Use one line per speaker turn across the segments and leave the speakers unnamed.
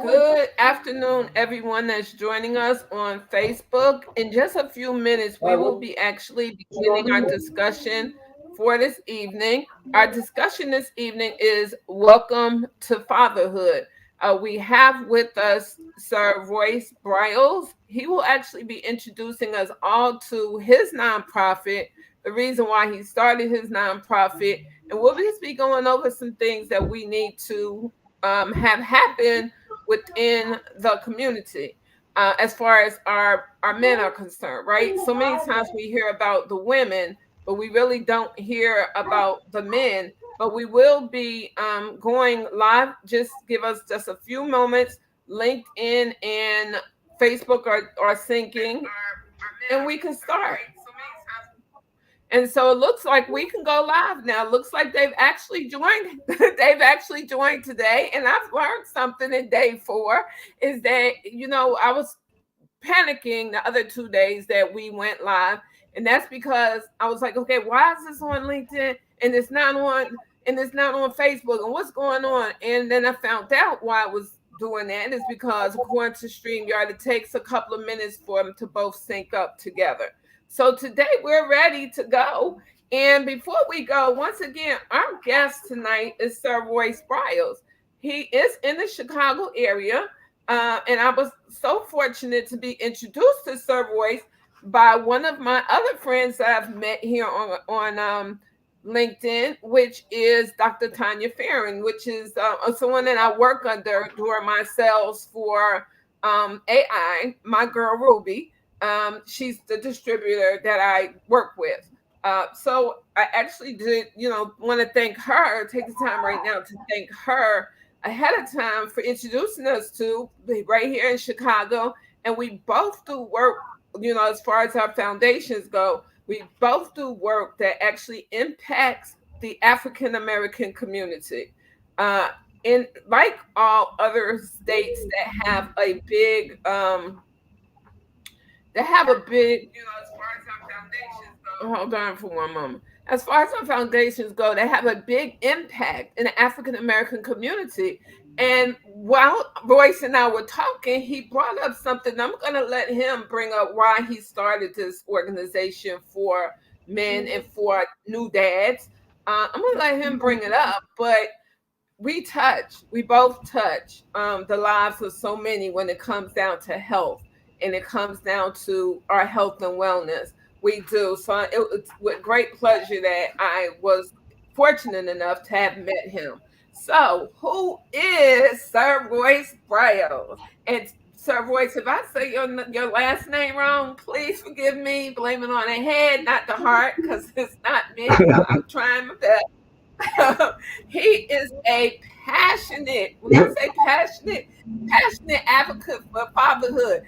Good afternoon, everyone that's joining us on Facebook. In just a few minutes, we will be actually beginning our discussion for this evening. Our discussion this evening is Welcome to Fatherhood. We have with us Sir Royce Briales. He will actually be introducing us all to his nonprofit, the reason why he started his nonprofit, and we'll just be going over some things that we need to have happen within the community as far as our men are concerned, right? So many times we hear about the women, but we really don't hear about the men. But we will be going live. Just give us just a few moments. LinkedIn and Facebook are syncing, and we can start. And so it looks like we can go live now. It looks like they've actually joined. They've actually joined today. And I've learned something in day 4 is that, I was panicking the other 2 days that we went live. And that's because I was like, okay, why is this on LinkedIn and it's not on Facebook, and what's going on? And then I found out why I was doing that is because according to StreamYard, it takes a couple of minutes for them to both sync up together. So today we're ready to go. And before we go, once again, our guest tonight is Sir Royce Briales. He is in the Chicago area. And I was so fortunate to be introduced to Sir Royce by one of my other friends that I've met here on LinkedIn, which is Dr. Tanya Farron, which is someone that I work under during my sales for AI, my girl Ruby. She's the distributor that I work with. So I actually did, want to thank her, take the time right now to thank her ahead of time for introducing us to right here in Chicago. And we both do work, as far as our foundations go, we both do work that actually impacts the African American community. In like all other states that have a big as far as our foundations go. Hold on for one moment. As far as our foundations go, they have a big impact in the African American community. And while Royce and I were talking, he brought up something. I'm going to let him bring up why he started this organization for men and for new dads. I'm going to let him bring it up, but we both touch the lives of so many when it comes down to health and it comes down to our health and wellness. We do. So it was with great pleasure that I was fortunate enough to have met him. So, who is Sir Royce Briales? And Sir Royce, if I say your last name wrong, please forgive me. Blame it on the head, not the heart, because it's not me. I'm trying my best. He is a when I say passionate advocate for fatherhood.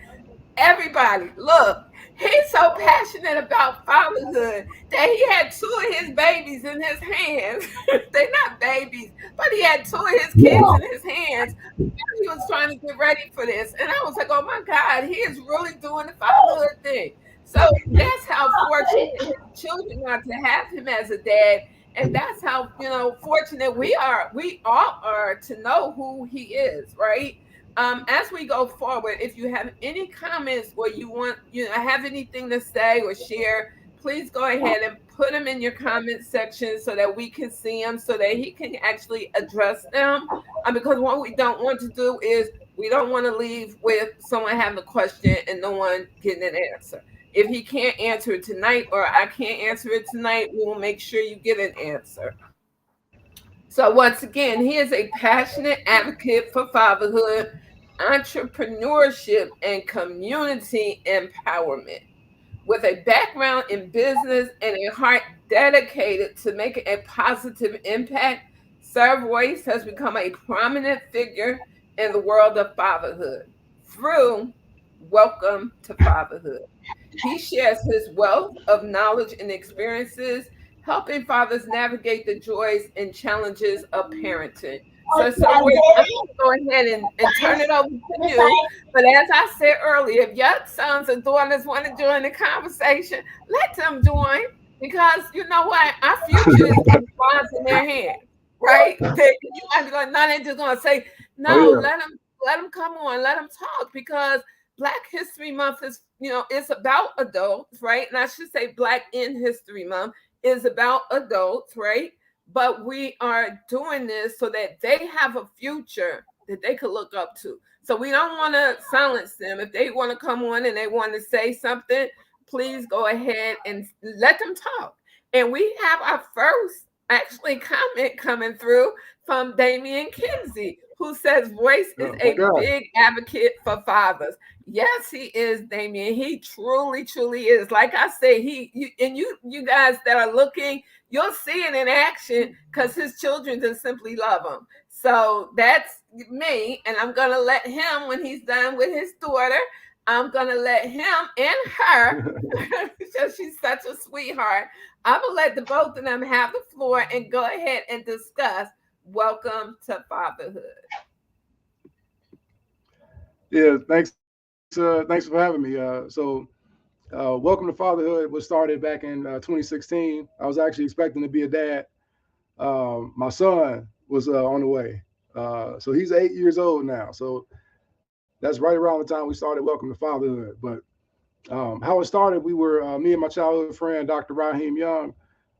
Everybody, look, he's so passionate about fatherhood that he had 2 of his babies in his hands. They're not babies, but he had 2 of his kids in his hands. He was trying to get ready for this. And I was like, oh my God, he is really doing the fatherhood thing. So that's how fortunate his children are to have him as a dad. And that's how, fortunate we all are to know who he is, right? As we go forward, if you have any comments or you want, have anything to say or share, please go ahead and put them in your comment section so that we can see them, so that he can actually address them. Because what we don't want to do is we don't want to leave with someone having a question and no one getting an answer. If he can't answer it tonight or I can't answer it tonight, we will make sure you get an answer. So once again, he is a passionate advocate for fatherhood, entrepreneurship, and community empowerment. With a background in business and a heart dedicated to making a positive impact, Sir Royce has become a prominent figure in the world of fatherhood through Welcome to Fatherhood. He shares his wealth of knowledge and experiences, helping fathers navigate the joys and challenges of parenting. So I'm going to go ahead and turn it over to you. But as I said earlier, if your sons and daughters want to join the conversation, let them join, because you know what? Our future is in their hands, right? You might be like, no, they're just going to say, No, let them come on, let them talk, because Black History Month is, it's about adults, right? And I should say Black in History Month is about adults, right? But we are doing this so that they have a future that they could look up to. So we don't want to silence them. If they want to come on and they want to say something, please go ahead and let them talk. And we have our first actually comment coming through from Damian Kinsey, who says Royce is a big advocate for fathers. Yes, he is, Damian. He truly, truly is. Like I say, you guys that are looking, you'll see it in action, because his children just simply love him. So that's me, and I'm gonna let him, when he's done with his daughter, I'm gonna let him and her, because she's such a sweetheart. I'm gonna let the both of them have the floor and go ahead and discuss. Welcome to fatherhood.
Yeah, thanks for having me. Welcome to Fatherhood was started back in 2016. I was actually expecting to be a dad. My son was on the way. So he's 8 years old now. So that's right around the time we started Welcome to Fatherhood. But how it started, we were, me and my childhood friend, Dr. Raheem Young,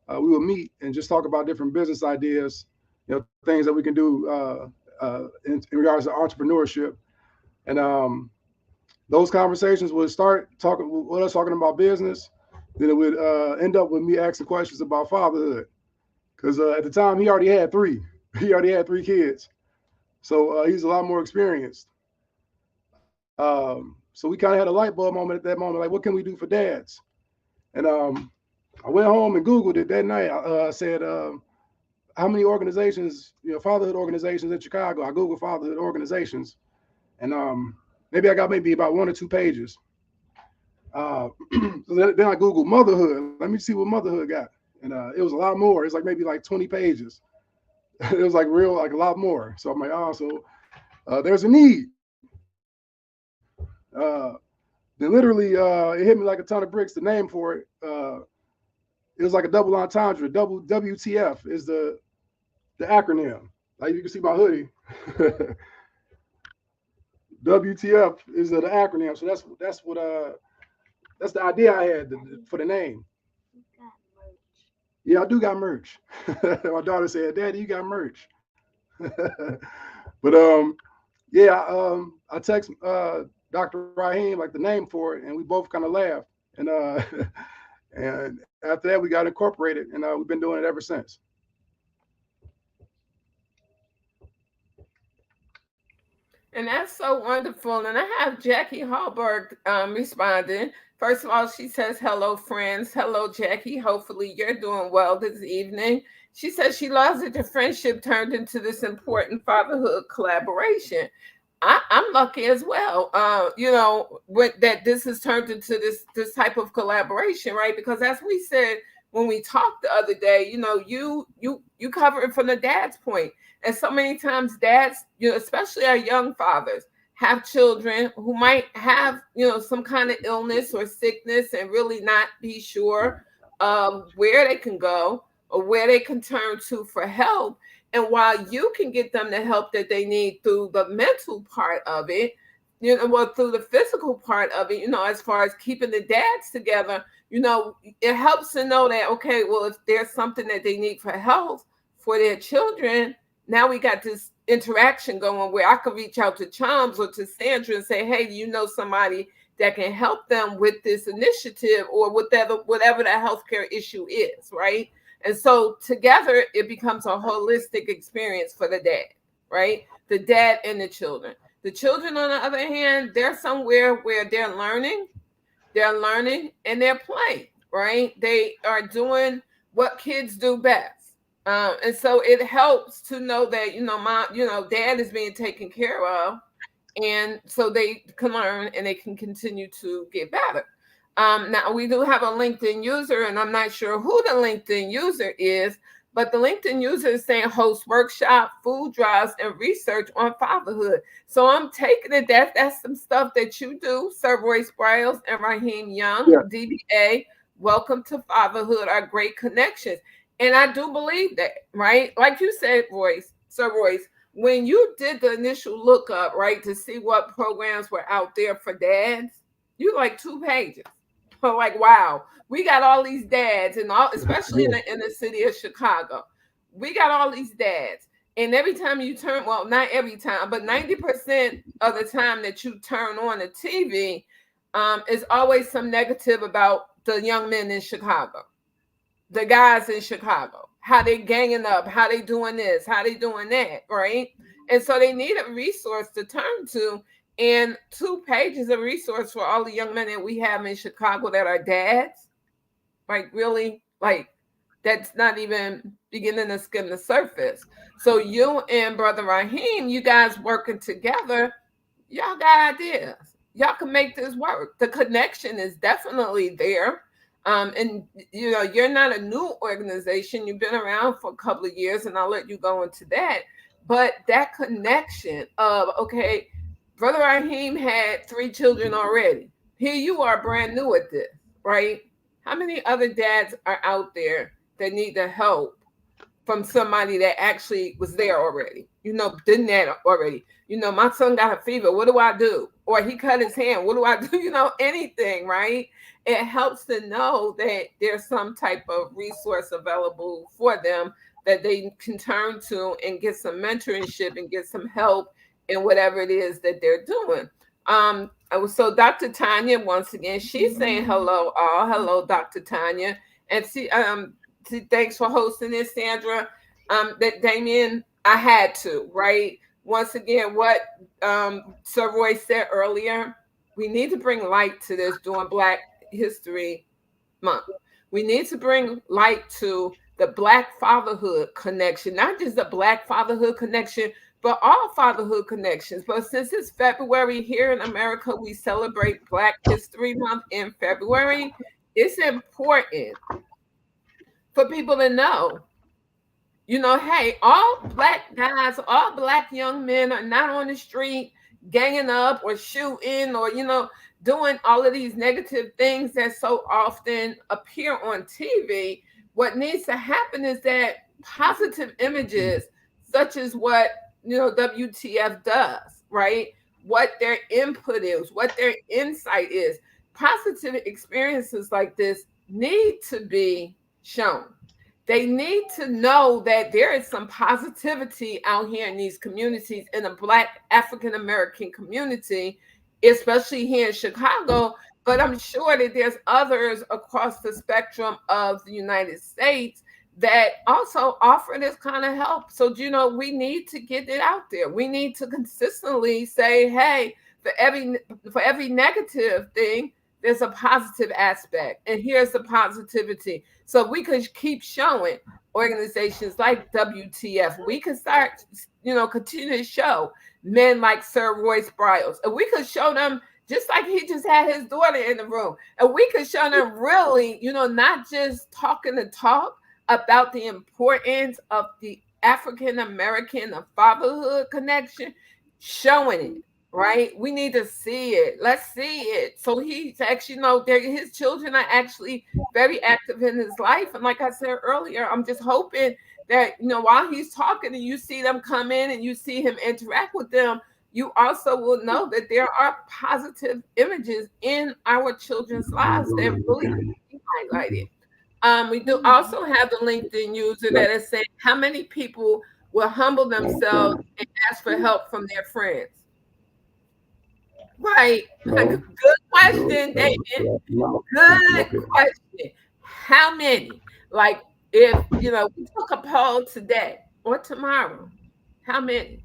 we would meet and just talk about different business ideas, things that we can do in regards to entrepreneurship. And those conversations would start talking with us talking about business. Then it would end up with me asking questions about fatherhood, because at the time he already had three. He already had three kids, so he's a lot more experienced. So we kind of had a light bulb moment at that moment, like, what can we do for dads? And I went home and Googled it that night. I said, how many organizations, fatherhood organizations in Chicago? I Googled fatherhood organizations, and maybe I got maybe about 1 or 2 pages. So then I Googled motherhood. Let me see what motherhood got. And it was a lot more. It's like maybe like 20 pages. It was like like a lot more. So I'm like, oh, so there's a need. Then literally it hit me like a ton of bricks. The name for it, it was like a double entendre. WTF is the acronym. Like you can see my hoodie. WTF is the acronym. So that's the idea I had for the name. Yeah, I do got merch. My daughter said, "Daddy, you got merch." But yeah, I text Dr. Raheem like the name for it, and we both kind of laughed. And and after that, we got incorporated, and we've been doing it ever since.
And that's so wonderful. And I have Jackie Hallberg responding. First of all, she says, hello, friends. Hello, Jackie. Hopefully you're doing well this evening. She says she loves that your friendship turned into this important fatherhood collaboration. I'm lucky as well, that this has turned into this type of collaboration, right? Because as we said when we talked the other day, you cover it from the dad's point. And so many times dads, especially our young fathers, have children who might have, some kind of illness or sickness and really not be sure where they can go or where they can turn to for help. And while you can get them the help that they need through the mental part of it, well, through the physical part of it, as far as keeping the dads together, it helps to know that, okay, well, if there's something that they need for health for their children, now we got this interaction going where I can reach out to Chums or to Sandra and say, hey, do you know somebody that can help them with this initiative or whatever the healthcare issue is, right? And so together it becomes a holistic experience for the dad, right? The dad and the children. The children, on the other hand, they're somewhere where they're learning and they're playing, right? They are doing what kids do best. And so it helps to know that, dad is being taken care of. And so they can learn and they can continue to get better. Now, we do have a LinkedIn user, and I'm not sure who the LinkedIn user is, but the LinkedIn user is saying host workshop, food drives, and research on fatherhood. So I'm taking it that's some stuff that you do, Sir Royce Briales and Raheem Young, yeah. DBA, welcome to fatherhood, our great connections. And I do believe that, right? Like you said, Sir Royce, when you did the initial lookup, right, to see what programs were out there for dads, you like 2 pages. So like, wow, we got all these dads, and all, especially in
Yeah.
the inner city of Chicago, we got all these dads. And every time you turn, well, not every time, but 90% of the time that you turn on the TV, is always some negative about the young men in Chicago, the guys in Chicago, how they ganging up, how they doing this, how they doing that, right? And so they need a resource to turn to. And 2 pages of resource for all the young men that we have in Chicago that are dads, like really, like that's not even beginning to skim the surface. So you and Brother Raheem, you guys working together, y'all got ideas. Y'all can make this work. The connection is definitely there. And you know, you're not a new organization. You've been around for a couple of years, and I'll let you go into that. But that connection of, okay, Brother Raheem had 3 children already. Here you are brand new at this, right? How many other dads are out there that need the help from somebody that actually was there already? You know, did that already. You know, my son got a fever. What do I do? Or he cut his hand. What do I do? You know, anything, right? It helps to know that there's some type of resource available for them that they can turn to and get some mentorship and get some help in whatever it is that they're doing. So Dr. Tanya, once again, she's saying hello, all. Hello, Dr. Tanya. And thanks for hosting this, Sandra. That Damien, I had to, right? Once again, what Sir Royce said earlier, we need to bring light to this during Black History Month. We need to bring light to the Black fatherhood connection, not just the Black fatherhood connection, but all fatherhood connections. But since it's February here in America, we celebrate Black History Month in February. It's important for people to know, you know, hey, all Black guys, all Black young men are not on the street ganging up or shooting or, you know, doing all of these negative things that so often appear on TV. What needs to happen is that positive images, such as what, you know, WTF does, right? What their input is, what their insight is. Positive experiences like this need to be shown. They need to know that there is some positivity out here in these communities, in the Black African American community, especially here in Chicago. But I'm sure that there's others across the spectrum of the United States that also offer this kind of help. So, you know, we need to get it out there. We need to consistently say, hey, for every negative thing, there's a positive aspect. And here's the positivity. So we could keep showing organizations like WTF. We could start, you know, continue to show men like Sir Royce Briales. And we could show them, just like he just had his daughter in the room. And we could show them really, you know, not just talking the talk about the importance of the African American, the fatherhood connection, showing it, right? We need to see it. Let's see it. So he's actually, you know, his children are actually very active in his life. And like I said earlier, I'm just hoping that, you know, while he's talking and you see them come in and you see him interact with them, you also will know that there are positive images in our children's lives that really be highlighted. We do also have the LinkedIn user that is saying, how many people will humble themselves and ask for help from their friends? Right. Good question, David. Good question. How many? Like, if, you know, we took a poll today or tomorrow, how many?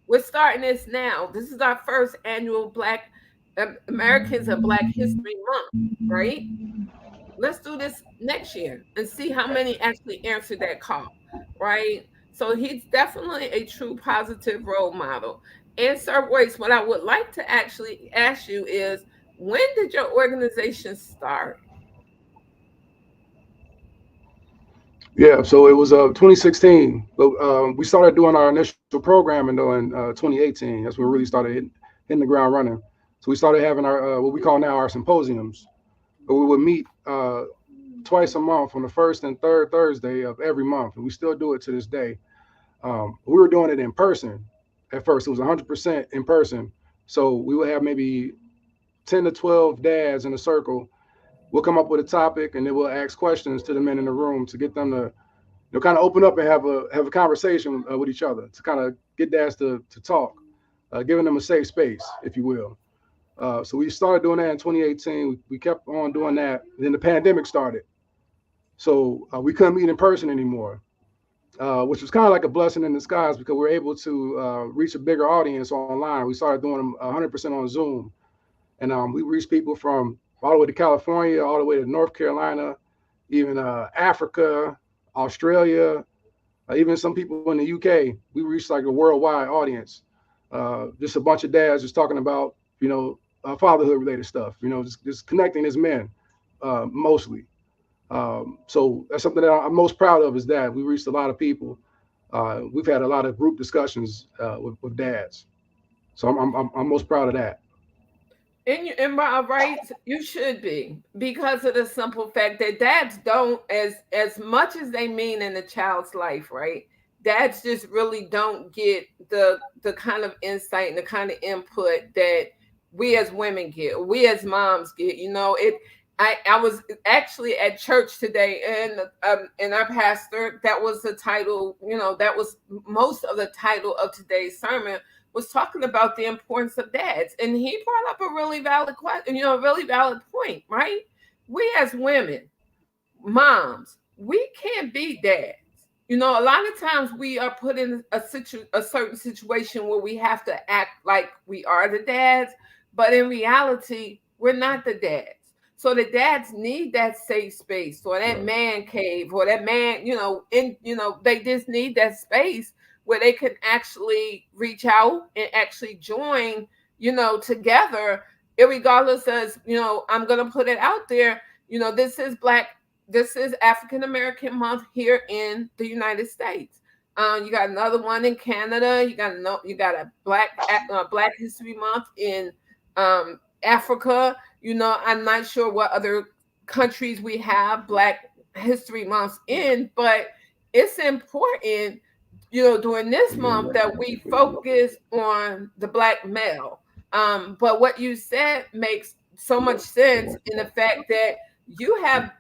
We're starting this now. This is our first annual Black Americans and Black History Month, right? Let's do this next year and see how many actually answer that call, right? So he's definitely a true positive role model. And Sir Royce, what I would like to actually ask you is, when did your organization start?
Yeah, so it was 2016, but we started doing our initial programming though in 2018. That's when we really started hitting the ground running. So we started having our what we call now our symposiums, but we would meet twice a month on the first and third Thursday of every month, and we still do it to this day. We were doing it in person at first. It was 100% in person. So we would have maybe 10 to 12 dads in a circle. We'll come up with a topic and then we'll ask questions to the men in the room to get them to kind of open up and have a conversation with each other to kind of get dads to talk, giving them a safe space, if you will. So we started doing that in 2018. We kept on doing that. And then the pandemic started. So we couldn't meet in person anymore, which was kind of like a blessing in disguise because we were able to reach a bigger audience online. We started doing them 100% on Zoom. And we reached people from all the way to California, all the way to North Carolina, even Africa, Australia, even some people in the UK. We reached like a worldwide audience. Just a bunch of dads just talking about, fatherhood related stuff, just connecting as men mostly. So that's something that I'm most proud of is that we reached a lot of people. We've had a lot of group discussions with dads. So I'm most proud of that.
And you, and by rights, you should be, because of the simple fact that dads don't, as much as they mean in a child's life, right? Dads just really don't get the kind of insight and the kind of input that we as women get, we as moms get. I was actually at church today, and our pastor, that was the title. That was most of the title of today's sermon, was talking about the importance of dads. And he brought up a really valid question, a really valid point, right? We as women, moms, we can't be dads. A lot of times we are put in a certain situation where we have to act like we are the dads, but in reality, we're not the dads. So the dads need that safe space or that man cave or that man, they just need that space where they can actually reach out and actually join, together, regardless as, I'm gonna put it out there, this is African American Month here in the United States. You got another one in Canada. You got a Black History Month in Africa. I'm not sure what other countries we have Black History Months in, but it's important, during this month that we focus on the Black male. But what you said makes so much sense in the fact that you have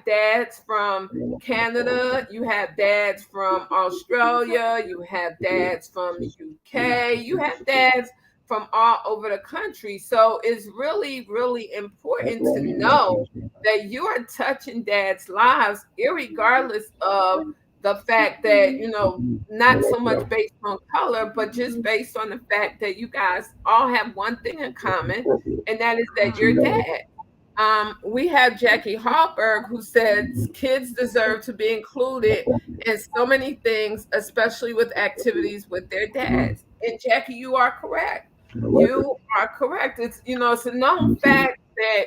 dads from Canada, you have dads from Australia, you have dads from the UK, you have dads from all over the country. So it's really, really important to know that you are touching dads' lives, irregardless of the fact that, not so much based on color, but just based on the fact that you guys all have one thing in common, and that is that you're dad. We have Jackie Hallberg, who says kids deserve to be included in so many things, especially with activities with their dads. And Jackie, you are correct. You are correct. It's a known fact that,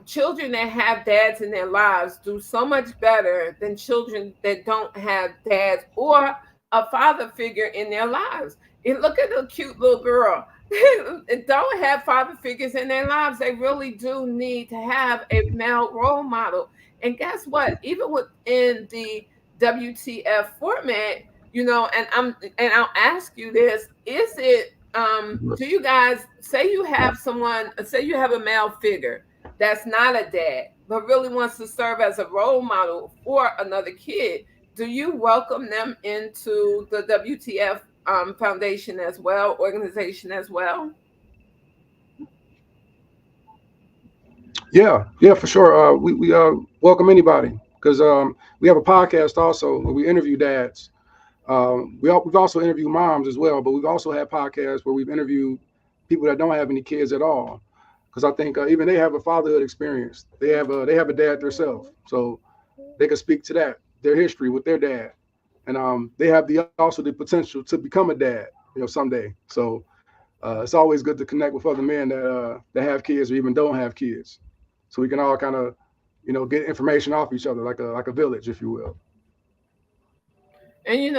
children that have dads in their lives do so much better than children that don't have dads or a father figure in their lives. And look at the cute little girl. Don't have father figures in their lives. They really do need to have a male role model. And guess what? Even within the WTF format, and I'll ask you this: is it do you guys say you have a male figure that's not a dad but really wants to serve as a role model for another kid? Do you welcome them into the WTF foundation as well, organization as well?
Yeah, for sure. We welcome anybody because we have a podcast also where we interview dads. We've also interviewed moms as well, but we've also had podcasts where we've interviewed people that don't have any kids at all. Because I think even they have a fatherhood experience. They have a dad themselves, so they can speak to that, their history with their dad, and they have also the potential to become a dad, someday. So it's always good to connect with other men that have kids or even don't have kids, so we can all kind of get information off each other like a village, if you will.
And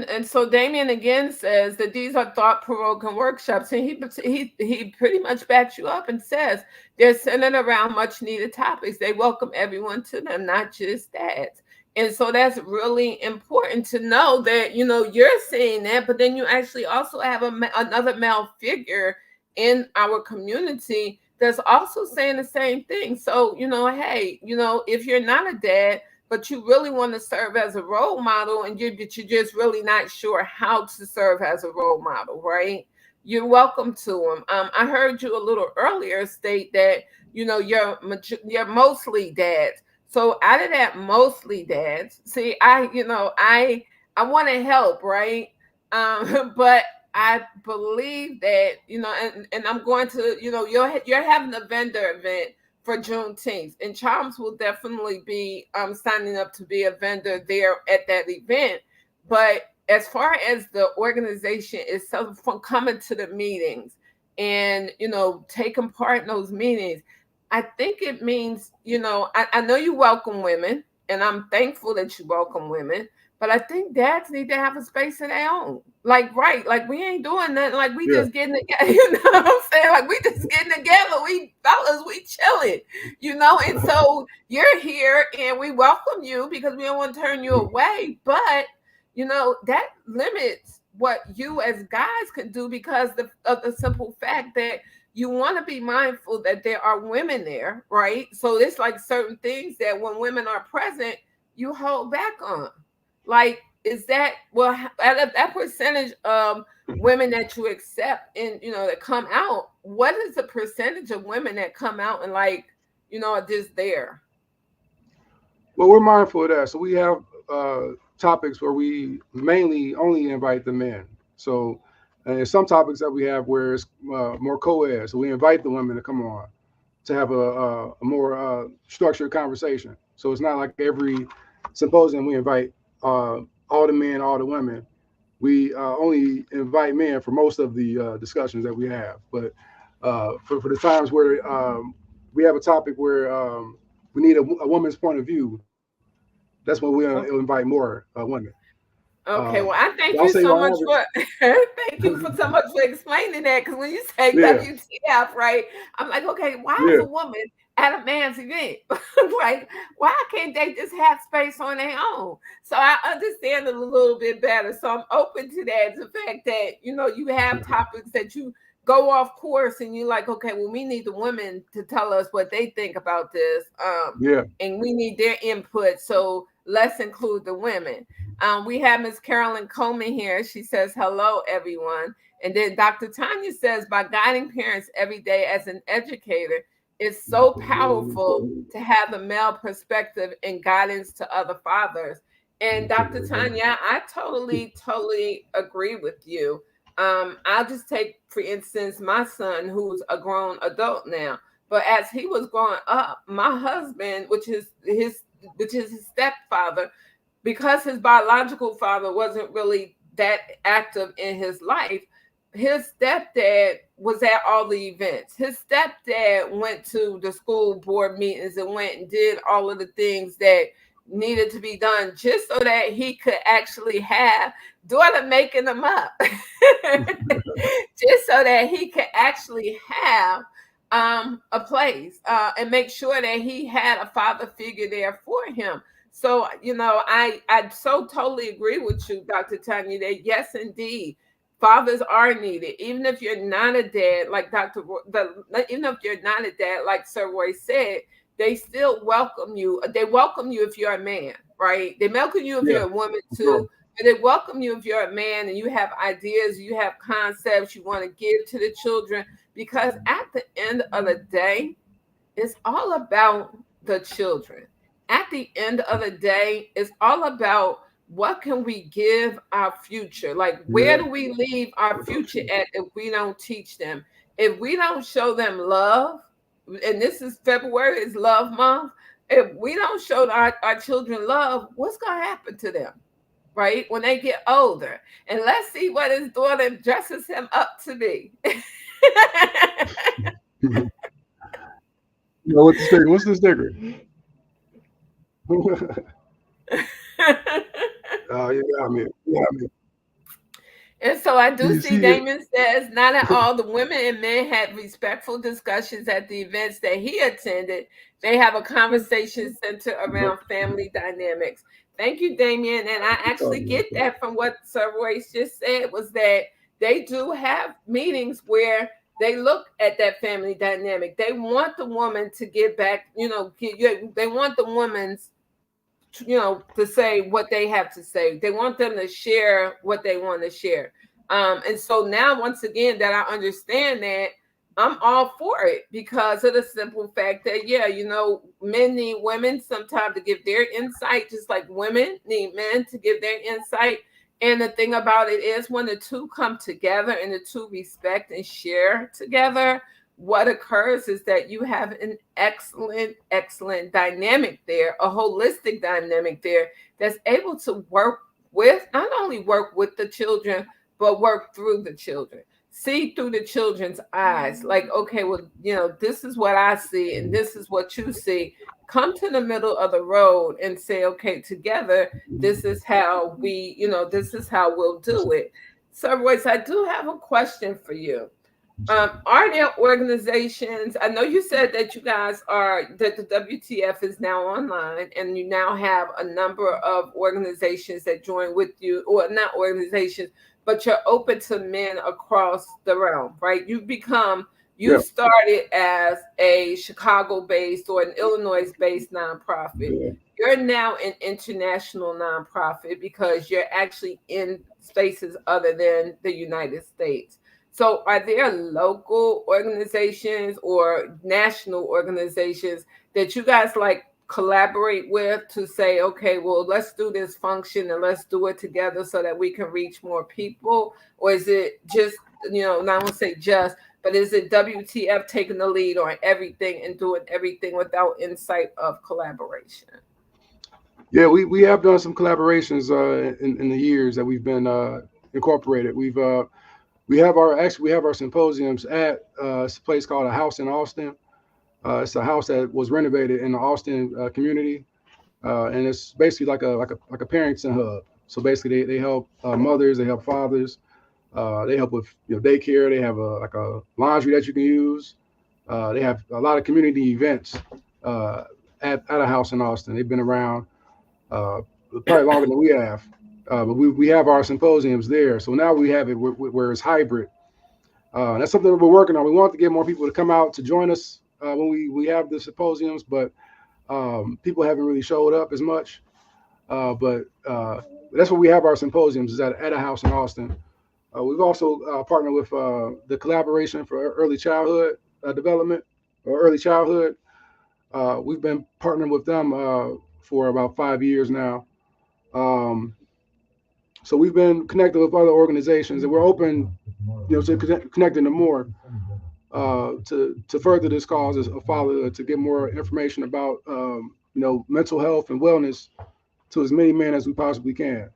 and so Damien again says that these are thought provoking workshops, and he pretty much backs you up and says they're centered around much needed topics. They welcome everyone to them, not just dads. And so that's really important to know that, you're seeing that, but then you actually also have another male figure in our community that's also saying the same thing. So, hey, if you're not a dad, but you really want to serve as a role model, and but you're just really not sure how to serve as a role model, right? You're welcome to them. I heard you a little earlier state that, you're mostly dads. So out of that, mostly dads. See, I want to help, right? But I believe that, and I'm going to, you're having a vendor event for Juneteenth, and Charms will definitely be signing up to be a vendor there at that event. But as far as the organization itself, from coming to the meetings and, taking part in those meetings, I think it means, I know you welcome women, and I'm thankful that you welcome women, but I think dads need to have a space of their own. Like, right, like we ain't doing nothing, like we
Yeah.
just getting together, you know what I'm saying? Like we just getting together, we fellas, we chilling, and so you're here and we welcome you because we don't want to turn you away, but that limits what you as guys can do because of the simple fact that you want to be mindful that there are women there, right? So it's like certain things that when women are present, you hold back on. Like, is that, well, that percentage of women that you accept and, that come out, what is the percentage of women that come out and like, are just there?
Well, we're mindful of that. So we have topics where we mainly only invite the men. So and some topics that we have where it's more co-ed. So we invite the women to come on to have a more structured conversation. So it's not like every symposium we invite all the men, all the women. We only invite men for most of the discussions that we have. But for the times where we have a topic where we need a woman's point of view, that's when we invite more women.
Okay, well,
But
I
I'll say
thank
on
you so
average,
much for thank you for so much for explaining that. Because when you say
yeah,
WTF, right, I'm like, okay, why is
yeah,
a woman at a man's event? Like, why can't they just have space on their own? So I understand it a little bit better. So I'm open to that. The fact that you have topics that you go off course, and you're like, okay, well, we need the women to tell us what they think about this,
yeah.
and we need their input. So let's include the women. We have Miss Carolyn Coleman here. She says, hello, everyone. And then Dr. Tanya says, by guiding parents every day as an educator, it's so powerful to have a male perspective and guidance to other fathers. And Dr. Tanya, I totally, totally agree with you. I'll just take, for instance, my son, who's a grown adult now. But as he was growing up, my husband, which is his stepfather, because his biological father wasn't really that active in his life, his stepdad was at all the events. His stepdad went to the school board meetings and went and did all of the things that needed to be done just so that he could actually have, daughter making them up, just so that he could actually have a place and make sure that he had a father figure there for him. So, I so totally agree with you, Dr. Tanya, that yes, indeed, fathers are needed. Even if you're not a dad, like even if you're not a dad, like Sir Royce said, they still welcome you. They welcome you if you're a man, right? They welcome you if
Yeah,
you're a woman
for sure.
too. But they welcome you if you're a man and you have ideas, you have concepts you want to give to the children. Because at the end of the day, it's all about the children. At the end of the day, it's all about what can we give our future? Like, where
Yeah,
do we leave our future at if we don't teach them? If we don't show them love, and this is February, is love month. If we don't show our children love, what's going to happen to them? Right? When they get older. And let's see what his daughter dresses him up to be.
what the sticker? What's the sticker? You got me. You got me.
And so I do
You
see
see it?
Damon says not at all the women and men had respectful discussions at the events that he attended. They have a conversation centered around family dynamics. Thank you, Damien. And I actually get that from what Sir Royce just said, was that they do have meetings where they look at that family dynamic. They want the woman to get back, they want the woman's, to say what they have to say. They want them to share what they want to share. And so now, once again, that I understand that, I'm all for it because of the simple fact that, yeah, men need women sometimes to give their insight, just like women need men to give their insight. And the thing about it is, when the two come together and the two respect and share together, what occurs is that you have an excellent, excellent dynamic there, a holistic dynamic there that's able to work with, not only work with the children, but work through the children. See through the children's eyes. Like, okay, well, this is what I see and this is what you see. Come to the middle of the road and say, okay, together, this is how this is how we'll do it. So, Royce, I do have a question for you. Are there organizations? I know you said that that the WTF is now online, and you now have a number of organizations that join with you, or not organizations, but you're open to men across the realm, right? You
Yeah.
started as a Chicago-based or an Illinois-based nonprofit. You're now an international nonprofit because you're actually in spaces other than the United States. So, are there local organizations or national organizations that you guys like collaborate with to say, okay, well, let's do this function and let's do it together so that we can reach more people? Or is it just, not want to say just, but is it WTF taking the lead on everything and doing everything without insight of collaboration?
Yeah, we have done some collaborations in the years that we've been incorporated. We have our symposiums at it's a place called a house in Austin. It's a house that was renovated in the Austin community, and it's basically like a parenting hub. So basically, they help mothers, they help fathers, they help with daycare. They have a laundry that you can use. They have a lot of community events uh, at a house in Austin. They've been around uh, probably longer than we have. But we have our symposiums there. So now we have it where it's hybrid. That's something that we're working on. We want to get more people to come out to join us when we have the symposiums, but people haven't really showed up as much. But that's where we have our symposiums, is at a house in Austin. We've also partnered with the Collaboration for Early Childhood Development, or Early Childhood. We've been partnering with them for about 5 years now. Um, so we've been connected with other organizations, and we're open, to connecting them more to further this cause of fatherhood, to get more information about mental health and wellness to as many men as we possibly can.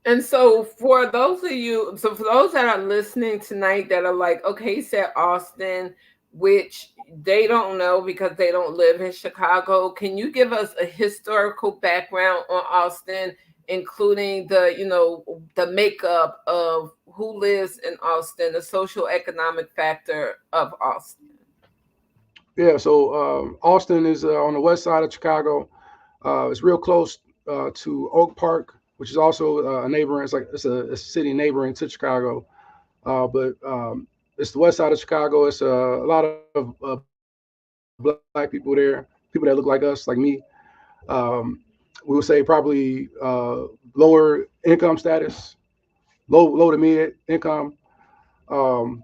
And so, for those that are listening tonight that are like, okay, he said Austin, which they don't know because they don't live in Chicago. Can you give us a historical background on Austin, including the makeup of who lives in Austin, the social economic factor of Austin?
Yeah, so Austin is on the west side of Chicago. It's real close to Oak Park, which is also a neighboring. It's a city neighboring to Chicago, but it's the west side of Chicago. It's a lot of black people there, people that look like us, like me. Um, we would say probably lower income status, low to mid income. Um,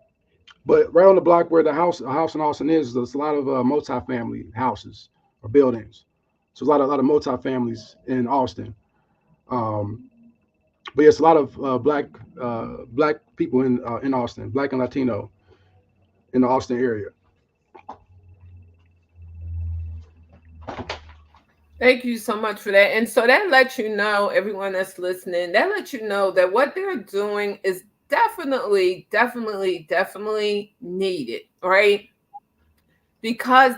but right on the block where a house in Austin is, there's a lot of multifamily houses or buildings. So a lot of multifamilies in Austin. Um, but yes, a lot of black people in Austin, black and Latino in the Austin area.
Thank you so much for that. And so that lets you know, everyone that's listening, that lets you know that what they're doing is definitely, definitely, definitely needed, right? Because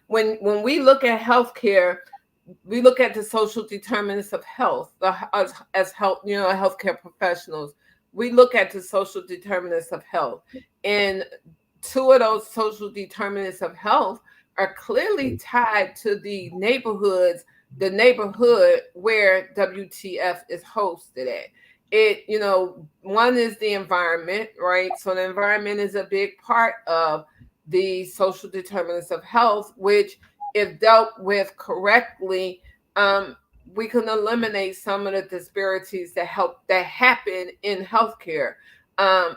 when we look at healthcare, we look at the social determinants of health, as health, healthcare professionals. We look at the social determinants of health, and two of those social determinants of health are clearly tied to the neighborhood where WTF is hosted at. One is the environment, right? So the environment is a big part of the social determinants of health, which, if dealt with correctly, um, we can eliminate some of the disparities that happen in healthcare. Um,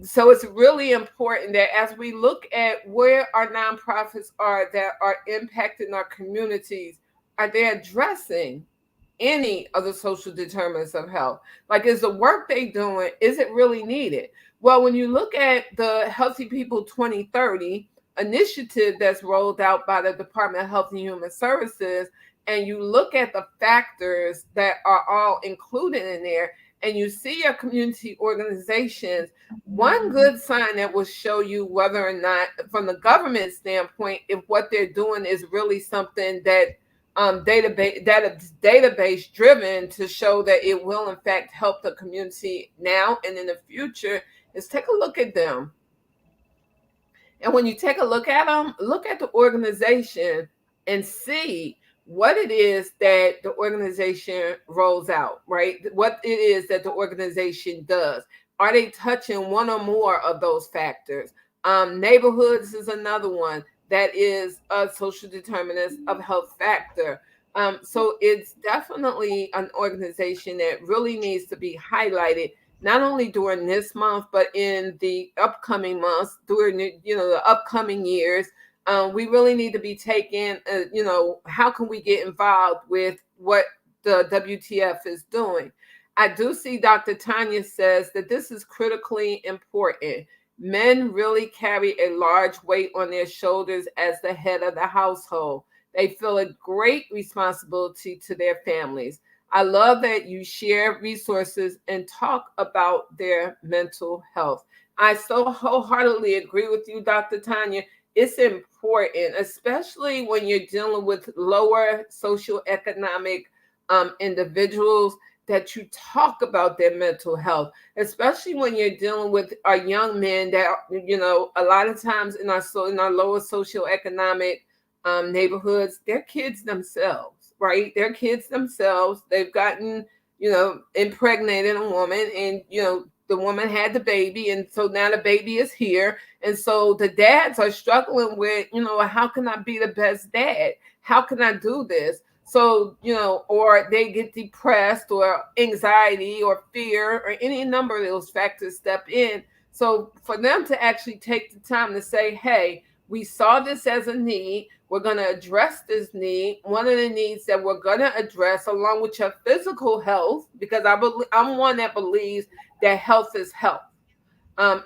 so it's really important that as we look at where our nonprofits are that are impacting our communities, are they addressing any of the social determinants of health? Like, is the work they doing, is it really needed? Well, when you look at the Healthy People 2030 initiative that's rolled out by the Department of Health and Human Services, and you look at the factors that are all included in there, and you see your community organizations, one good sign that will show you whether or not, from the government standpoint, if what they're doing is really something that is database driven to show that it will in fact help the community now and in the future, is take a look at them. And when you take a look at them, look at the organization and see what it is that the organization rolls out, right? What it is that the organization does. Are they touching one or more of those factors? Neighborhoods is another one that is a social determinant of health factor. So it's definitely an organization that really needs to be highlighted, not only during this month, but in the upcoming months, during the upcoming years. We really need to be taking, how can we get involved with what the WTF is doing? I do see Dr. Tanya says that this is critically important. Men really carry a large weight on their shoulders as the head of the household. They feel a great responsibility to their families. I love that you share resources and talk about their mental health. I so wholeheartedly agree with you, Dr. Tanya. It's important, especially when you're dealing with lower socioeconomic individuals, that you talk about their mental health, especially when you're dealing with our young men that a lot of times in our lower socioeconomic neighborhoods, they're kids themselves, right? They're kids themselves. They've gotten, impregnated a woman, and the woman had the baby, and so now the baby is here, and so the dads are struggling with, how can I be the best dad? How can I do this? So, or they get depressed, or anxiety, or fear, or any number of those factors step in. So for them to actually take the time to say, hey, we saw this as a need. We're going to address this need. One of the needs that we're going to address, along with your physical health, because I'm one that believes that health is health.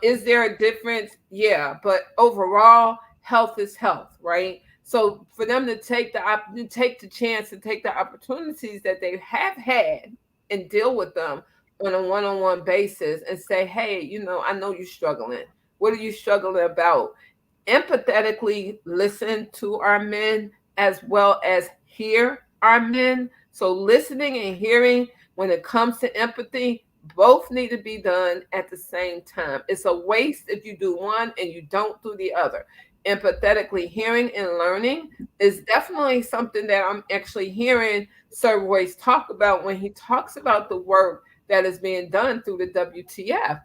Is there a difference? Yeah, but overall, health is health, right? So for them to take the chance to take the opportunities that they have had and deal with them on a one-on-one basis and say, hey, I know you're struggling. What are you struggling about? Empathetically listen to our men as well as hear our men. So listening and hearing, when it comes to empathy, both need to be done at the same time. It's a waste if you do one and you don't do the other. Empathetically hearing and learning is definitely something that I'm actually hearing Sir Royce talk about when he talks about the work that is being done through the WTF.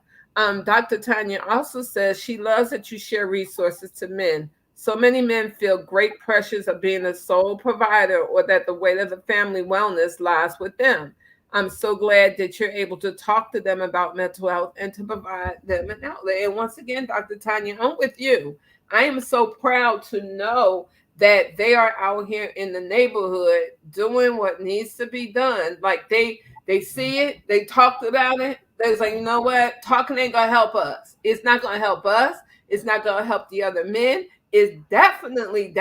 Dr. Tanya also says she loves that you share resources to men. So many men feel great pressures of being a sole provider, or that the weight of the family wellness lies with them. I'm so glad that you're able to talk to them about mental health and to provide them an outlet. And once again, Dr. Tanya, I'm with you. I am so proud to know that they are out here in the neighborhood doing what needs to be done. Like they see it, they talked about it. They like, you know what? Talking ain't gonna help us. It's not gonna help us. It's not gonna help the other men. It's definitely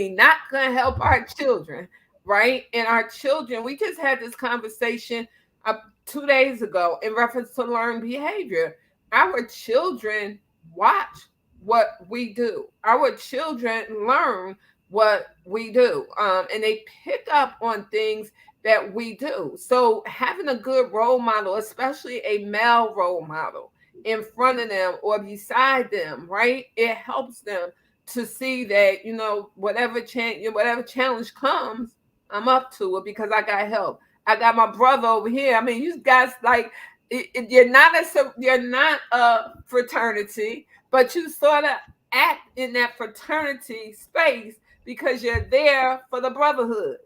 not gonna help our children, right? And our children, we just had this conversation 2 days ago in reference to learned behavior. Our children watch what we do. Our children learn what we do, and they pick up on things that we do. So having a good role model, especially a male role model, in front of them or beside them, right? It helps them to see that, whatever challenge comes, I'm up to it because I got help. I got my brother over here. I mean, you guys, like, you're not a fraternity, but you sort of act in that fraternity space because you're there for the brotherhood.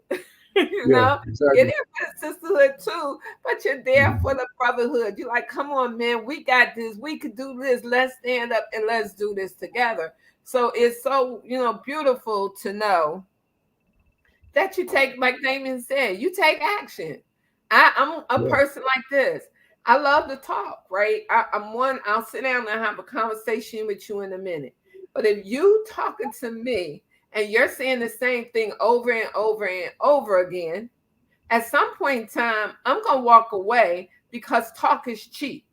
you
Yeah,
know, you're
exactly.
there for the sisterhood too, but you're there for the brotherhood. You're like, come on, man, we got this. We could do this. Let's stand up and let's do this together. So it's so, beautiful to know that you take, like Damien said, you take action. I'm a
Yeah,
person like this. I love to talk, right? I'm one, I'll sit down and have a conversation with you in a minute. But if you talking to me and you're saying the same thing over and over and over again, at some point in time, I'm going to walk away because talk is cheap.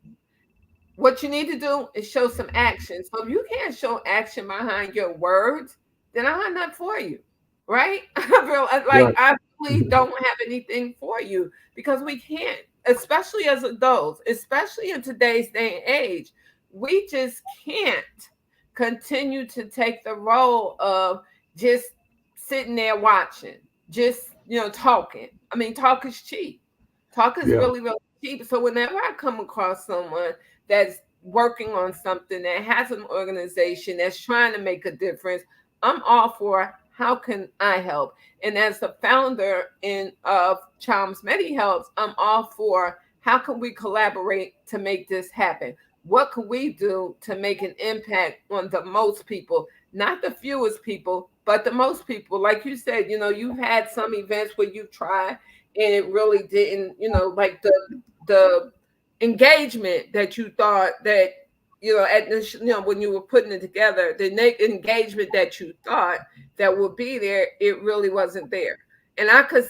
What you need to do is show some action. So if you can't show action behind your words, then I have nothing for you, right?
right.
I really don't have anything for you because we can't, especially as adults, especially in today's day and age, we just can't continue to take the role of just sitting there watching, just talking. I mean, talk is cheap. Talk is
Yeah,
really, really cheap. So whenever I come across someone that's working on something, that has an organization that's trying to make a difference, I'm all for how can I help? And as the founder of Charms MEDI-HELPZ, I'm all for how can we collaborate to make this happen? What can we do to make an impact on the most people, not the fewest people, but the most people? Like you said, you've had some events where you tried and it really didn't, like the engagement that you thought that at this, when you were putting it together, the engagement that you thought that would be there, it really wasn't there. And I could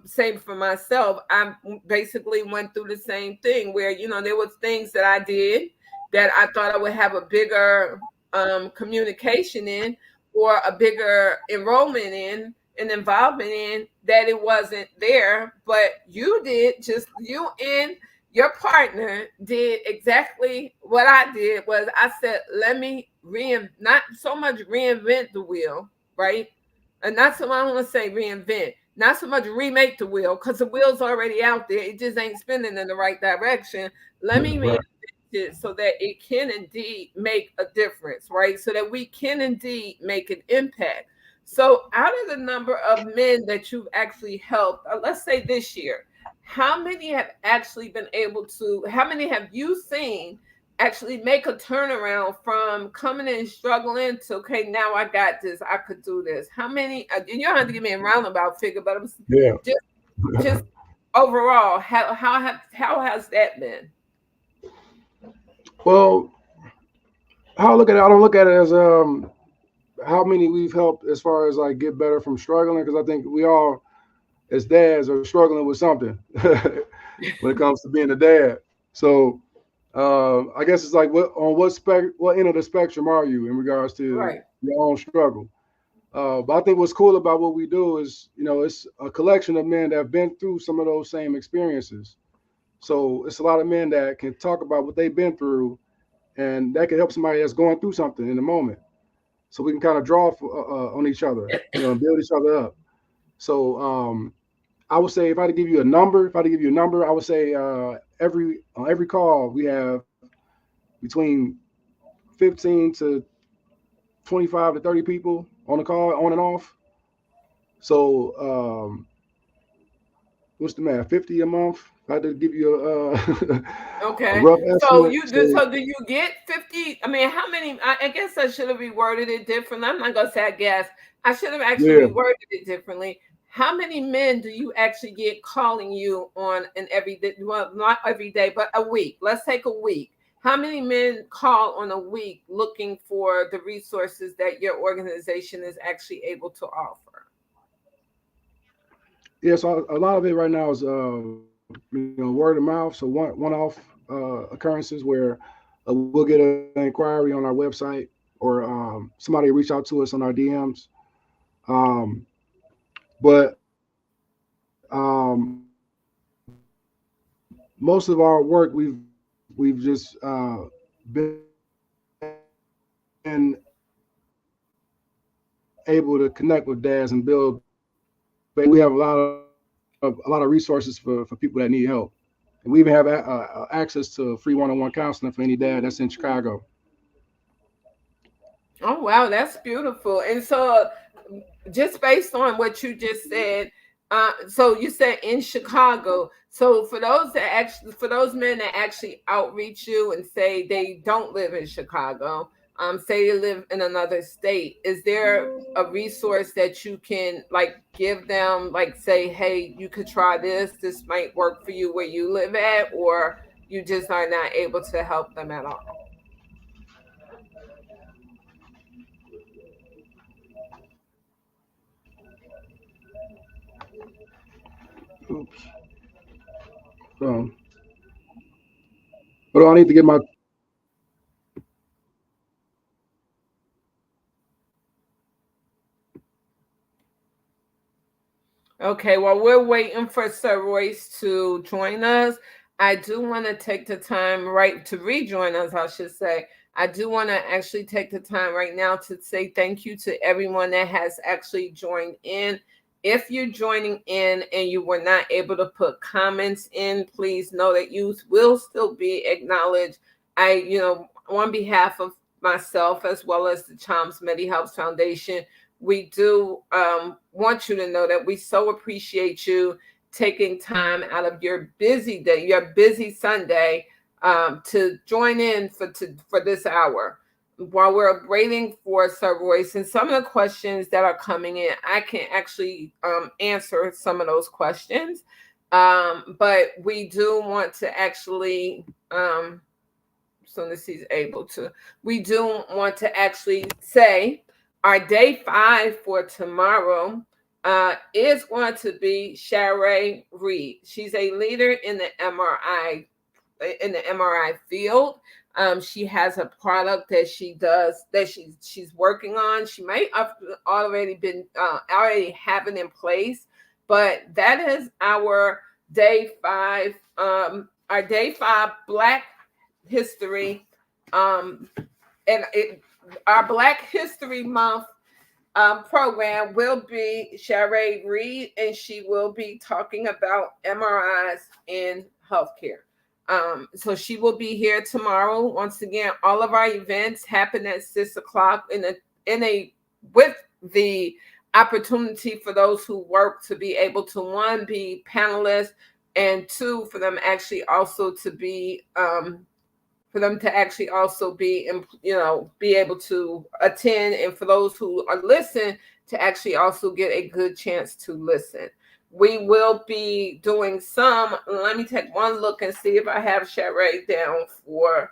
say for myself, I basically went through the same thing where there was things that I did that I thought I would have a bigger communication in, or a bigger enrollment in, an involvement in, that it wasn't there. But you did, just you and your partner did exactly what I did. Was I said, let me not so much reinvent the wheel, right? And not so, I don't want to say reinvent, not so much remake the wheel, because the wheel's already out there. It just ain't spinning in the right direction. Let me reinvent
right.
it so that it can indeed make a difference, right? So that we can indeed make an impact. So out of the number of men that you've actually helped, let's say this year, how many have you seen actually make a turnaround from coming in struggling to, okay, now I got this, I could do this? How many, you don't have to give me a roundabout figure, but I'm
Yeah.
just just overall, how has that been?
Well, how I look at it, I don't look at it as how many we've helped as far as like get better from struggling, because I think we all as dads are struggling with something when it comes to being a dad. So I guess it's like what end of the spectrum are you in regards to
Right.
your own struggle? But I think what's cool about what we do is, it's a collection of men that have been through some of those same experiences. So it's a lot of men that can talk about what they've been through, and that can help somebody that's going through something in the moment. So we can kind of draw on each other, and build each other up. So I would say, if I had to give you a number, I would say every call we have between 15 to 25 to 30 people on the call, on and off. So what's the math? 50 a month. If I had to give you a
Okay.
rough
So
estimate. So
do you get 50? I mean, how many? I guess I should have reworded it differently. I'm not gonna say I guess. I should have actually
yeah,
reworded it differently. How many men do you actually get calling you on an everyday? Well, not every day, but a week. Let's take a week. How many men call on a week looking for the resources that your organization is actually able to offer?
yeah. So a lot of it right now is word of mouth. So one off occurrences where we'll get an inquiry on our website, or somebody reach out to us on our DMs. Um, but most of our work we've just been able to able to connect with dads and build. We have a lot of resources for people that need help. And we even have access to free one-on-one counseling for any dad that's in Chicago.
Oh wow, that's beautiful. And so, just based on what you just said, so you said in Chicago. So for those men that actually outreach you and say they don't live in Chicago, say they live in another state, is there a resource that you can like give them, like say, hey, you could try this. This might work for you where you live at, or you just are not able to help them at all?
Oops. So, but I need to get my.
Okay, well, we're waiting for Sir Royce to join us. I do want to take the time right to rejoin us, I should say. I do want to actually take the time right now to say thank you to everyone that has actually joined in. If you're joining in and you were not able to put comments in, please know that you will still be acknowledged. On behalf of myself as well as the Chom's MEDI-HELPZ Foundation, we do want you to know that we so appreciate you taking time out of your busy day, your busy Sunday, to join in for this hour. While we're waiting for Sir Royce, and some of the questions that are coming in, I can actually answer some of those questions. But we do want to actually, as soon as he's able to, we do want to actually say our day 5 for tomorrow is going to be Sheree Reed. She's a leader in the MRI field. She has a product that she does that she's working on. She might have already have it in place, but that is our day 5. Our day 5 Black History, and our Black History Month program will be Sheree Reed, and she will be talking about MRIs in healthcare. So she will be here tomorrow. Once again, all of our events happen at 6 o'clock in a with the opportunity for those who work to be able to, one, be panelists, and two, for them actually also to be be able to attend, and for those who are listen to actually also get a good chance to listen. We will be doing some. Let me take one look and see if I have Sheree down for.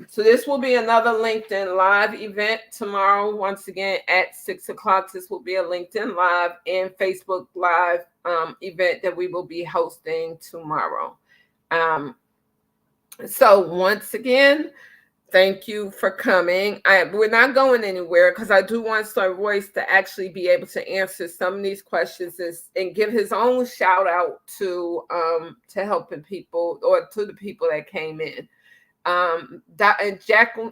So this will be another LinkedIn Live event tomorrow. Once again at 6 o'clock, this will be a LinkedIn Live and Facebook Live event that we will be hosting tomorrow. So once again, thank you for coming. We're not going anywhere because I do want Sir Royce to actually be able to answer some of these questions and give his own shout out to helping people, or to the people that came in. And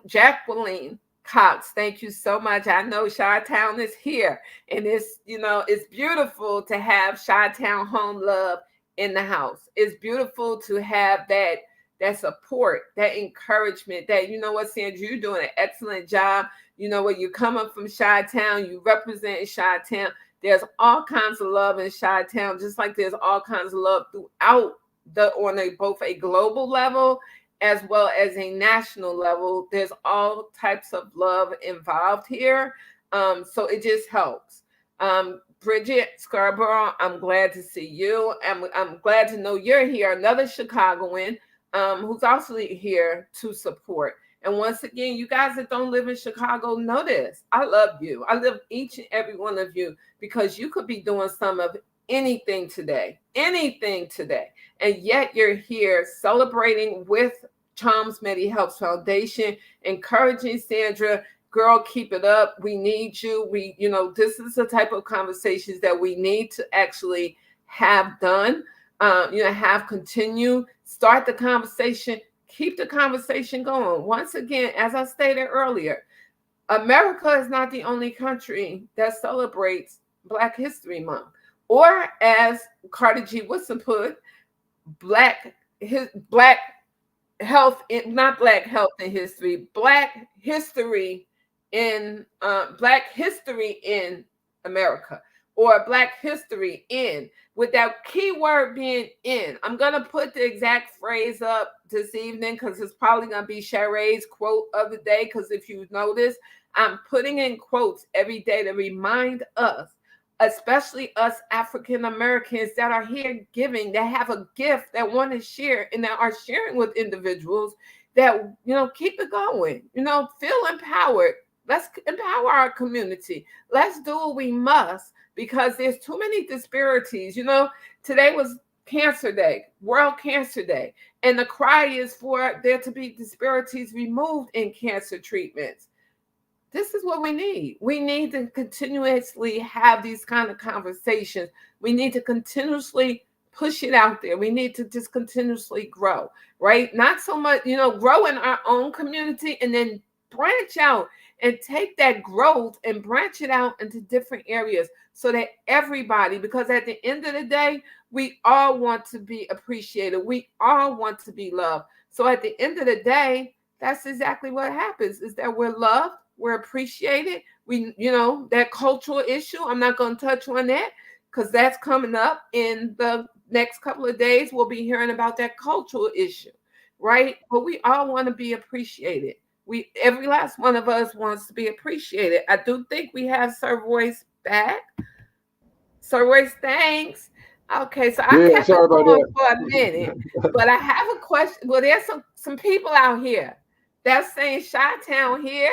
Jacqueline Cox, thank you so much. I know Chi-Town is here, and it's beautiful to have Chi-Town home love in the house. It's beautiful to have that support, that encouragement, that, you know what, Sandra, you're doing an excellent job. You know what, you're coming from Chi-Town, you represent Chi-Town. There's all kinds of love in Chi-Town, just like there's all kinds of love throughout both a global level as well as a national level. There's all types of love involved here. So it just helps. Bridget Scarborough, I'm glad to see you. I'm glad to know you're here, another Chicagoan who's also here to support. And once again, you guys that don't live in Chicago, know this. I love you. I love each and every one of you, because you could be doing some of anything today, and yet you're here celebrating with Chom's MEDI-HELPZ Foundation, encouraging Sandra, girl, keep it up. We need you. This is the type of conversations that we need to actually have done. Have continue, start the conversation, keep the conversation going. Once again, as I stated earlier, America is not the only country that celebrates Black History Month, or as Carter G. Woodson put, Black health in, not Black health and history, Black history in America, or Black history in, with that key word being in. I'm gonna put the exact phrase up this evening because it's probably gonna be Sheree's quote of the day. Because if you notice, I'm putting in quotes every day to remind us, especially us African Americans that are here giving, that have a gift, that want to share, and that are sharing with individuals, that, keep it going, feel empowered. Let's empower our community. Let's do what we must, because there's too many disparities. Today was Cancer Day, World Cancer Day, and the cry is for there to be disparities removed in cancer treatments. This is what we need. We need to continuously have these kind of conversations. We need to continuously push it out there. We need to just continuously grow, right? Not so much, grow in our own community, and then branch out and take that growth and branch it out into different areas, so that everybody, because at the end of the day, we all want to be appreciated. We all want to be loved. So at the end of the day, that's exactly what happens, is that we're loved, we're appreciated. That cultural issue, I'm not going to touch on that because that's coming up in the next couple of days. We'll be hearing about that cultural issue, right? But we all want to be appreciated. Every last one of us wants to be appreciated. I do think we have Sir Royce back. Sir Royce, thanks. Okay, so I
Yeah,
kept
sorry
it
about
going
that.
for a minute, but I have a question. Well, there's some people out here that's saying Chi-Town here.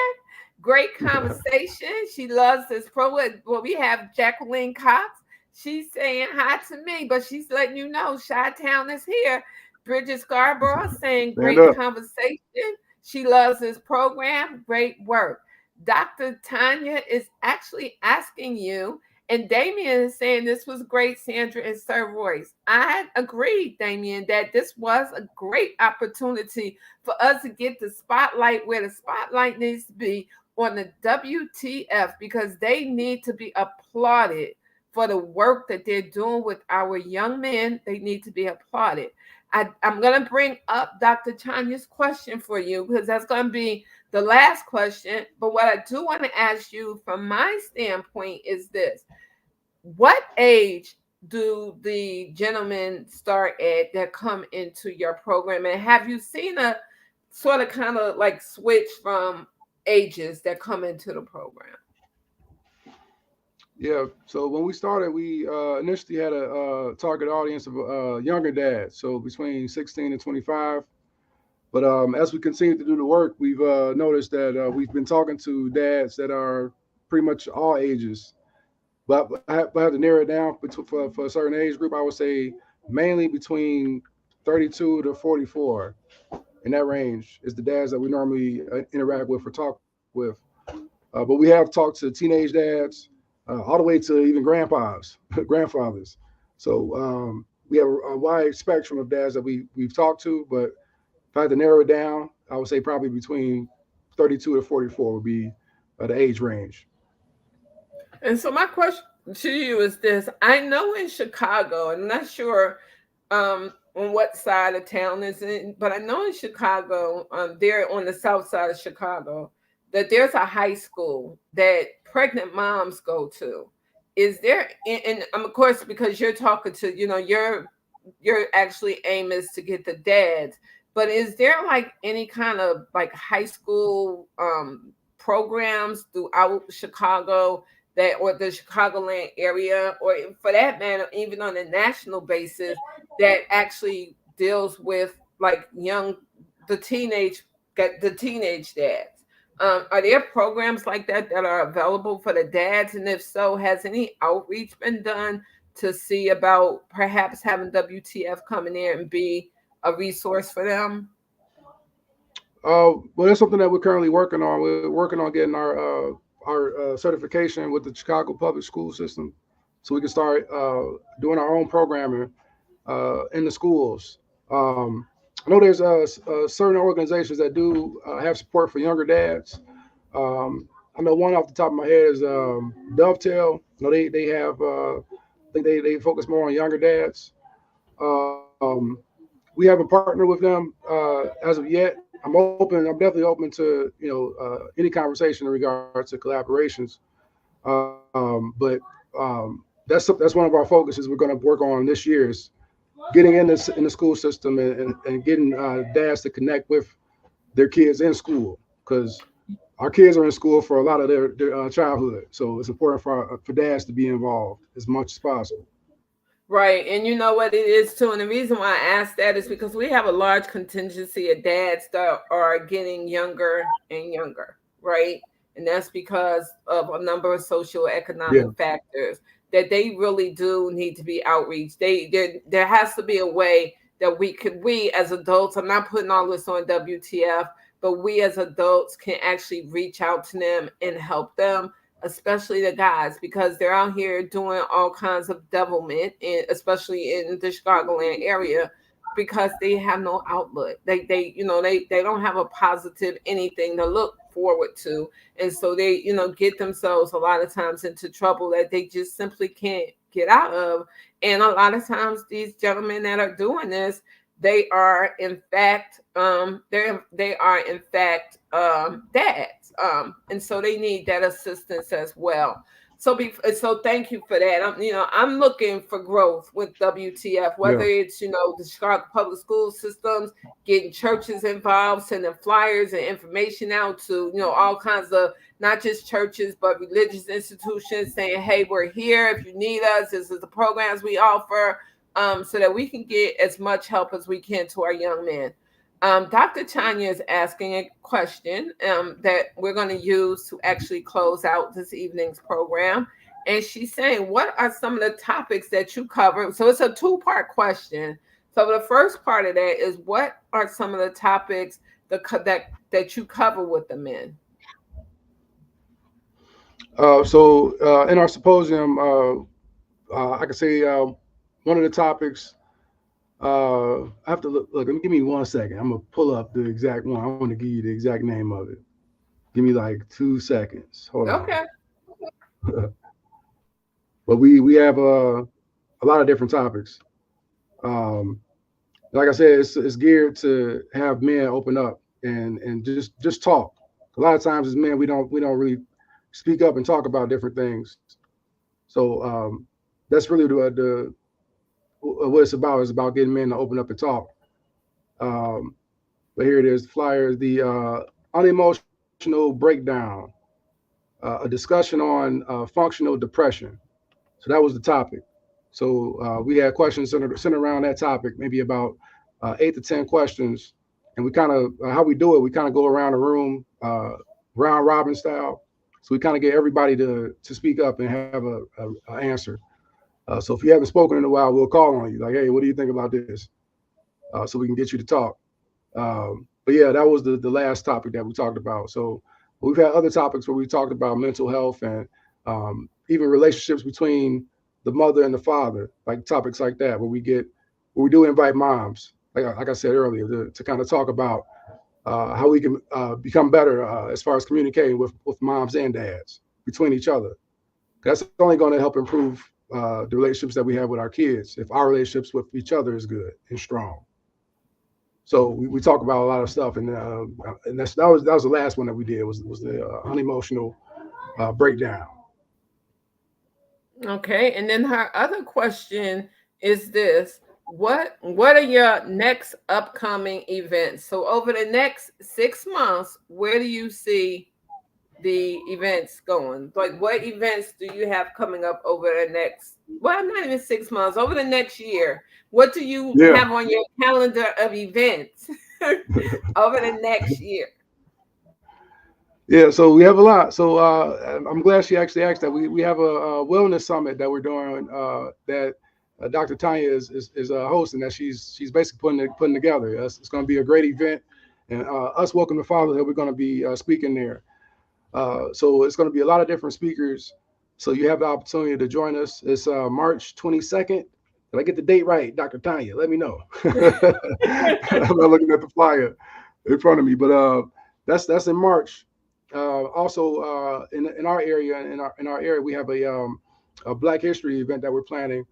Great conversation. She loves this program. Well, we have Jacqueline Cox. She's saying hi to me, but she's letting you know Chi-Town is here. Bridget Scarborough saying
Stand
great
up.
conversation. She loves this program. Great work. Dr. Tanya is actually asking you, and Damien is saying this was great, Sandra and Sir Royce. I agree, Damien, that this was a great opportunity for us to get the spotlight where the spotlight needs to be, on the WTF, because they need to be applauded for the work that they're doing with our young men. They need to be applauded. I'm going to bring up Dr. Tanya's question for you, because that's going to be the last question. But what I do want to ask you from my standpoint is this: what age do the gentlemen start at that come into your program? And have you seen a sort of kind of like switch from ages that come into the program?
Yeah. So when we started, we initially had a target audience of younger dads, so between 16 and 25. But as we continue to do the work, we've noticed that we've been talking to dads that are pretty much all ages. But I have to narrow it down for a certain age group. I would say mainly between 32 to 44. In that range is the dads that we normally interact with or talk with. But we have talked to teenage dads, all the way to even grandpas, grandfathers. So we have a wide spectrum of dads that we've talked to. But if I had to narrow it down, I would say probably between 32 to 44 would be the age range.
And so my question to you is this: I know in Chicago, I'm not sure on what side of town is it, but I know in Chicago, there on the south side of Chicago, that there's a high school that pregnant moms go to. Is there, and of course, because you're talking to, your actually aim is to get the dads, but is there like any kind of like high school programs throughout Chicago, that, or the Chicagoland area, or for that matter, even on a national basis, that actually deals with like the teenage, get the teenage dads? Are there programs like that that are available for the dads? And if so, has any outreach been done to see about perhaps having WTF come in there and be a resource for them?
Well, that's something that we're currently working on. We're working on getting our certification with the Chicago public school system, so we can start doing our own programming in the schools. I know there's certain organizations that do have support for younger dads. I know one off the top of my head is Dovetail. You know, they have I think they focus more on younger dads. Um, we haven't partnered with them as of yet. I'm open. I'm definitely open to any conversation in regards to collaborations. But that's one of our focuses we're going to work on this year is getting in the school system and getting dads to connect with their kids in school because our kids are in school for a lot of their childhood. So it's important for dads to be involved as much as possible.
Right. And you know what it is too. And the reason why I asked that is because we have a large contingency of dads that are getting younger and younger. Right. And that's because of a number of
Yeah,
socioeconomic factors that they really do need to be outreach. There has to be a way that we as adults, I'm not putting all this on WTF, but we as adults can actually reach out to them and help them, especially the guys, because they're out here doing all kinds of devilment, and especially in the Chicagoland area, because they have no outlet. They don't have a positive anything to look forward to, and so they get themselves a lot of times into trouble that they just simply can't get out of. And a lot of times these gentlemen that are doing this, they are in fact they are in fact dads, and so they need that assistance as well. So thank you for that. I'm looking for growth with WTF, whether
yeah,
it's the Chicago public school systems, getting churches involved, sending flyers and information out to all kinds of, not just churches but religious institutions, saying, hey, we're here if you need us, this is the programs we offer, so that we can get as much help as we can to our young men. Dr. Tanya is asking a question that we're going to use to actually close out this evening's program. And she's saying, what are some of the topics that you cover? So it's a two-part question. So the first part of that is, what are some of the topics that you cover with the men?
so in our symposium, I can say one of the topics. I have to look. Give me 1 second. I'm gonna pull up the exact one. I want to give you the exact name of it. Give me like 2 seconds. Hold on.
Okay.
But we have a lot of different topics. Um, like I said, it's geared to have men open up and just talk. A lot of times as men, we don't really speak up and talk about different things. So that's really the what it's about, is about getting men to open up and talk. Um, but here it is, the flyer, the unemotional breakdown, a discussion on functional depression. So that was the topic. So we had questions centered around that topic, maybe about 8 to 10 questions, and we kind of how we do it. We kind of go around the room, round robin style. So we kind of get everybody to speak up and have a answer. So if you haven't spoken in a while, we'll call on you, like, hey, what do you think about this? So we can get you to talk. But yeah, that was the last topic that we talked about. So we've had other topics where we talked about mental health and even relationships between the mother and the father, like topics like that, where we do invite moms, like I said earlier, to kind of talk about how we can become better as far as communicating with moms and dads between each other. That's only going to help improve the relationships that we have with our kids if our relationships with each other is good and strong. So we talk about a lot of stuff, and that was the last one that we did was the unemotional breakdown.
Okay, and then her other question is this: what are your next upcoming events? So over the next 6 months, where do you see the events going? Like, what events do you have coming up over the next, well, not even 6 months, over the next year? What do you
Yeah.
have on your calendar of events over the next year?
Yeah, so we have a lot. So I'm glad she actually asked that. We have a wellness summit that we're doing that Dr. Tanya is hosting, that she's basically putting together. It's going to be a great event, and us Welcome to Fatherhood, we're going to be speaking there. So it's going to be a lot of different speakers. So you have the opportunity to join us. It's March 22nd. Did I get the date right, Dr. Tanya? Let me know. I'm not looking at the flyer in front of me, but that's in March. Also, in our area, in our area, we have a Black History event that we're planning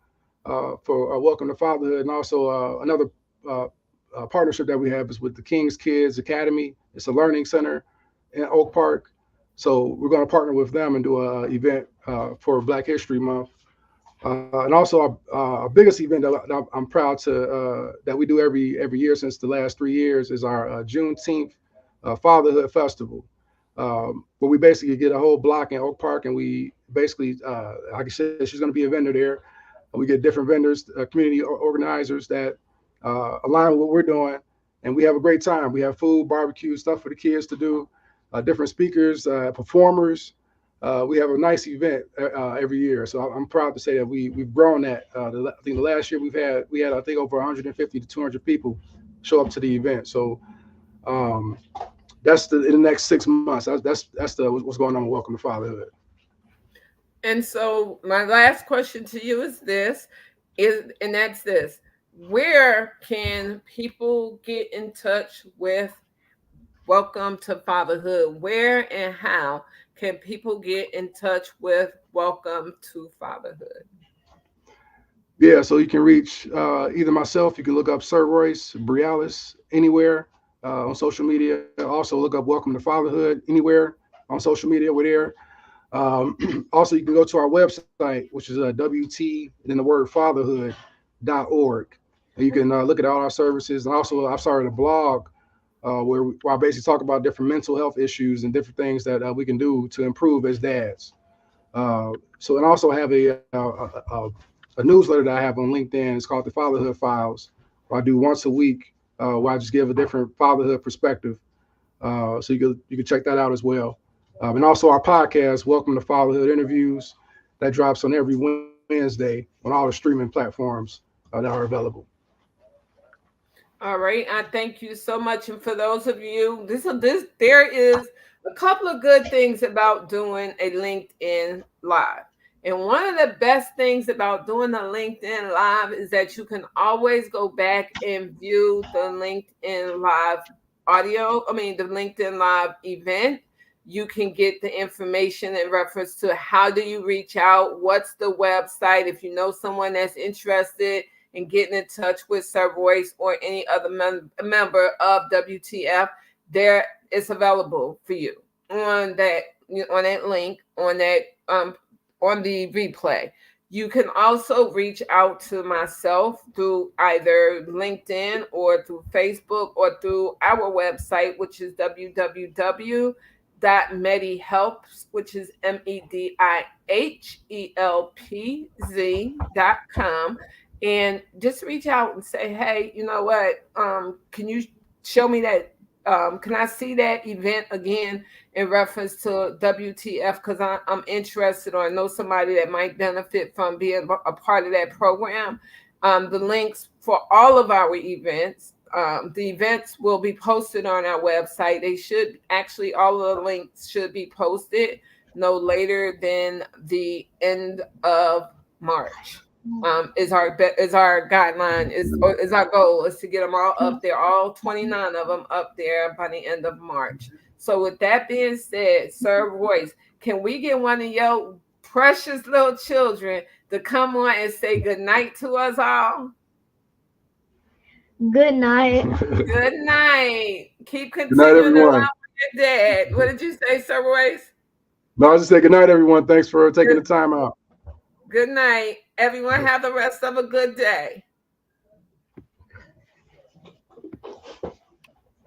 for Welcome to Fatherhood, and also another uh, partnership that we have is with the King's Kids Academy. It's a learning center in Oak Park, so we're going to partner with them and do a event for Black History Month. And also our biggest event that I'm proud to that we do every year since the last 3 years is our Juneteenth Fatherhood Festival, where we basically get a whole block in Oak Park, and we basically, like I said, she's going to be a vendor there. We get different vendors, community organizers that align with what we're doing, and we have a great time. We have food, barbecue, stuff for the kids to do, different speakers, performers. We have a nice event every year, so I'm proud to say that we've grown that. I think the last year we had I think over 150 to 200 people show up to the event. So um, that's in the next 6 months. That's what's going on with Welcome to Fatherhood.
And so my last question to you is this is and that's this. Where can people get in touch with Welcome to Fatherhood? Where and how can people get in touch with Welcome to Fatherhood?
Yeah, so you can reach either myself. You can look up Sir Royce Briales anywhere on social media. Also look up Welcome to Fatherhood anywhere on social media. We're there. Also, you can go to our website, which is WT and then the word fatherhood.org. And you can look at all our services. And also, I've started a blog where I basically talk about different mental health issues and different things that we can do to improve as dads. So, and also have a newsletter that I have on LinkedIn. It's called the Fatherhood Files, where I do once a week, where I just give a different fatherhood perspective. So you can check that out as well. And also our podcast, Welcome to Fatherhood Interviews, that drops on every Wednesday on all the streaming platforms that are available.
All right, I thank you so much. And for those of you, this there is a couple of good things about doing a LinkedIn live. And one of the best things about doing a LinkedIn live is that you can always go back and view the LinkedIn live the LinkedIn live event. You can get the information in reference to how do you reach out, what's the website, if you know someone that's interested and getting in touch with Sir Royce or any other member of WTF, there it's available for you on that link on the replay. You can also reach out to myself through either LinkedIn or through Facebook or through our website, which is www.MEDI-HELPZ, which is MEDIHELPZ.com. And just reach out and say, hey, you know what? Can you show me that? Can I see that event again in reference to WTF? Because I'm interested, or I know somebody that might benefit from being a part of that program. The links for all of our events, the events will be posted on our website. They should actually, all of the links should be posted no later than the end of March. Is our guideline is our goal is to get them all up there, all 29 of them up there by the end of March. So with that being said, Sir Royce, can we get one of your precious little children to come on and say good night to us all?
Good night.
Good night. Keep
Good night,
continuing
everyone.
along with your dad. What did you say, Sir Royce?
No, I just say good night, everyone. Thanks for taking the time out.
Good night. Everyone have the rest of a good day.